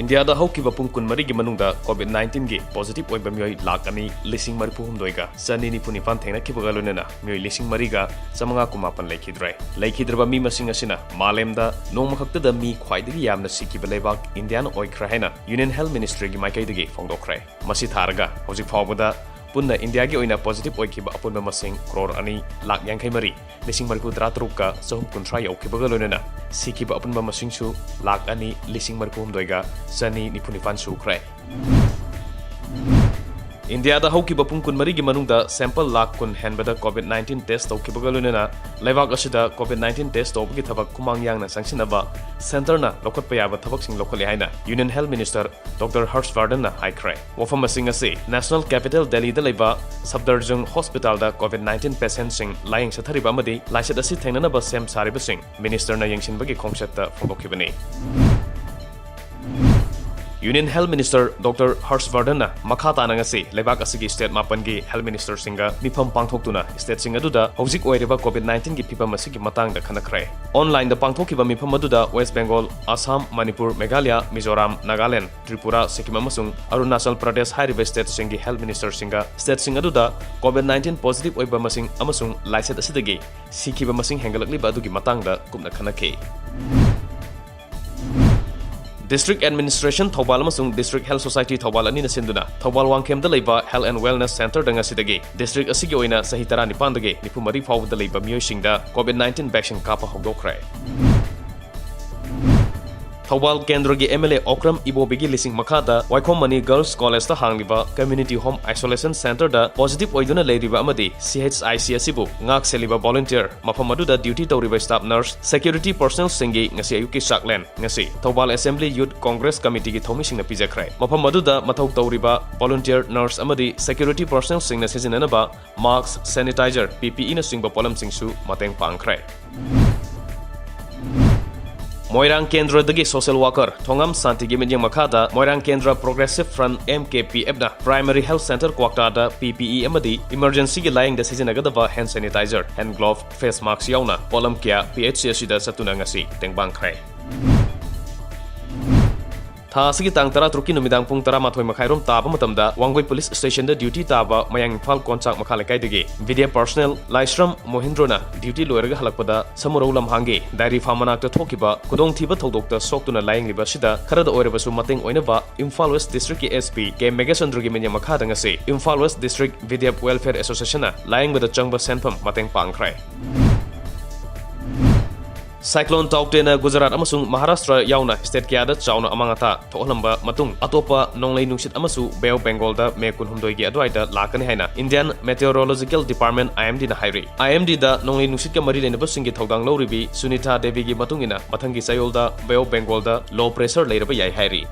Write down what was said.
India da haukiba pung kun mari gi manungda COVID-19 gi positive oiba mioi lakh ani lising maripu humdoiga sani ni puni pan thengna kibaga lonena mioi lising mariga samanga kumapan laikhidraba mi masing asina malemda nongma khakta da mi khwaidagi yamna sikiba lebak Indian oikra haina Union Health Ministry gi maikai dagi phongdokre masi tharaga hojik phawbada punna India gi oina positive oikiba apunba masing crore ani lakh yankai mari lising maripu dratruka sahum kunthra yaukibaga lonena sikiba apunba masing su lakh ani lising maripu humdoiga sani ni puni pan su kre India da haukiba pung kun mari gi manungda sample lakh kun henbada COVID-19 test taukibaga lonena lebak asida COVID-19 test tawbagi thabak kumang yangna sangsinaba center na lokot payaba thabak sing lokali haina Union Health Minister Dr. Harshvardhan na haikre wafam masing ase National Capital Delhi da leba Sabdarjung Hospital da COVID-19 patient sing lying sathariba amadi laisat asi thengnana ba sem sariba sing minister na yengsinbagi khongchata phongdokibani Union Health Minister Dr. Harshvardhan makha tanang ase lebak asigi state mapan gi health minister singa mifam pangthoktuna state singa duda hojik oireba COVID-19 gi phibam asigi matang da khanakre online da pangthokiba mifam aduda West Bengal Assam Manipur Meghalaya Mizoram Nagaland Tripura Sikkim amasung Arunachal Pradesh hairiba state singi health minister singa state singa duda COVID-19 positive oiba masing amasung laisat asidagi sikiba masing hengalakli ba adugi matang da kumna khanake District Administration Thobal amasung District Health Society Thobal ani na sinduna Thobal Wangkhem da leiba Health and Wellness Center danga sidagi district asigi oina sahi 19 dagi nifumari fawda leiba miyosingda COVID-19 vaccine kapa hogdokre Thobal Kendra gi MLA Okram Ibobigi lising makada Waikhom Mani Girls College da hangliba Community Home Isolation Center da positive oiduna leiriba amadi CHIC asibu ngak seliba volunteer mafam aduda duty tawriba staff nurse security personnel singi ngasi ayuki CYCLONE ngasi Thobal Assembly Youth Congress Committee gi thomi singna pijakrai mafam aduda mathau tawriba volunteer nurse amadi security personnel singna sizinanaba mask sanitizer PPE na singba polam singsu mateng pangkhrai Moirang Kendra dagi social worker Thongam Santigi Minyang Makada Moirang Kendra Progressive Front MKPF da Primary Health Center Kwakta da PPE amadi emergency gi lying da sizinagada hand sanitizer hand glove face mask yauna polam kya PHC asida satuna ngasi tengbang khrai Tha asigi tang tara truki numidang pung tara mathoi makhairom taba matamda Wangoi Police Station da duty taba mayang Imphal konchak makhalekai dagi video personnel Laisram Mohindrona duty loiraga halakpada samurau lamhangi dairy farm manakta thokiba kudong thiba thodokta soktuna lying liba sida kharada oirabasu mateng oinaba Imphal West District ki SP ke Megasandru gi menya makhada ngase Imphal West District Vidya Welfare Association na lying bada changba senpam mateng pangkhrai Cyclone Taukte Gujarat amasung Maharashtra yauna state kya da chauna amangata thohlamba matung atopa nonglei nungsit amasu Bay of Bengal da me kunhumdoi gi adwaida lakani haina Indian Meteorological Department IMD na hairi IMD da nonglei nungsit ka mari lena basingi thodang loribi Sunita Devi gi matungina mathangi sayol da Bay of Bengal da low pressure leiraba yai hairi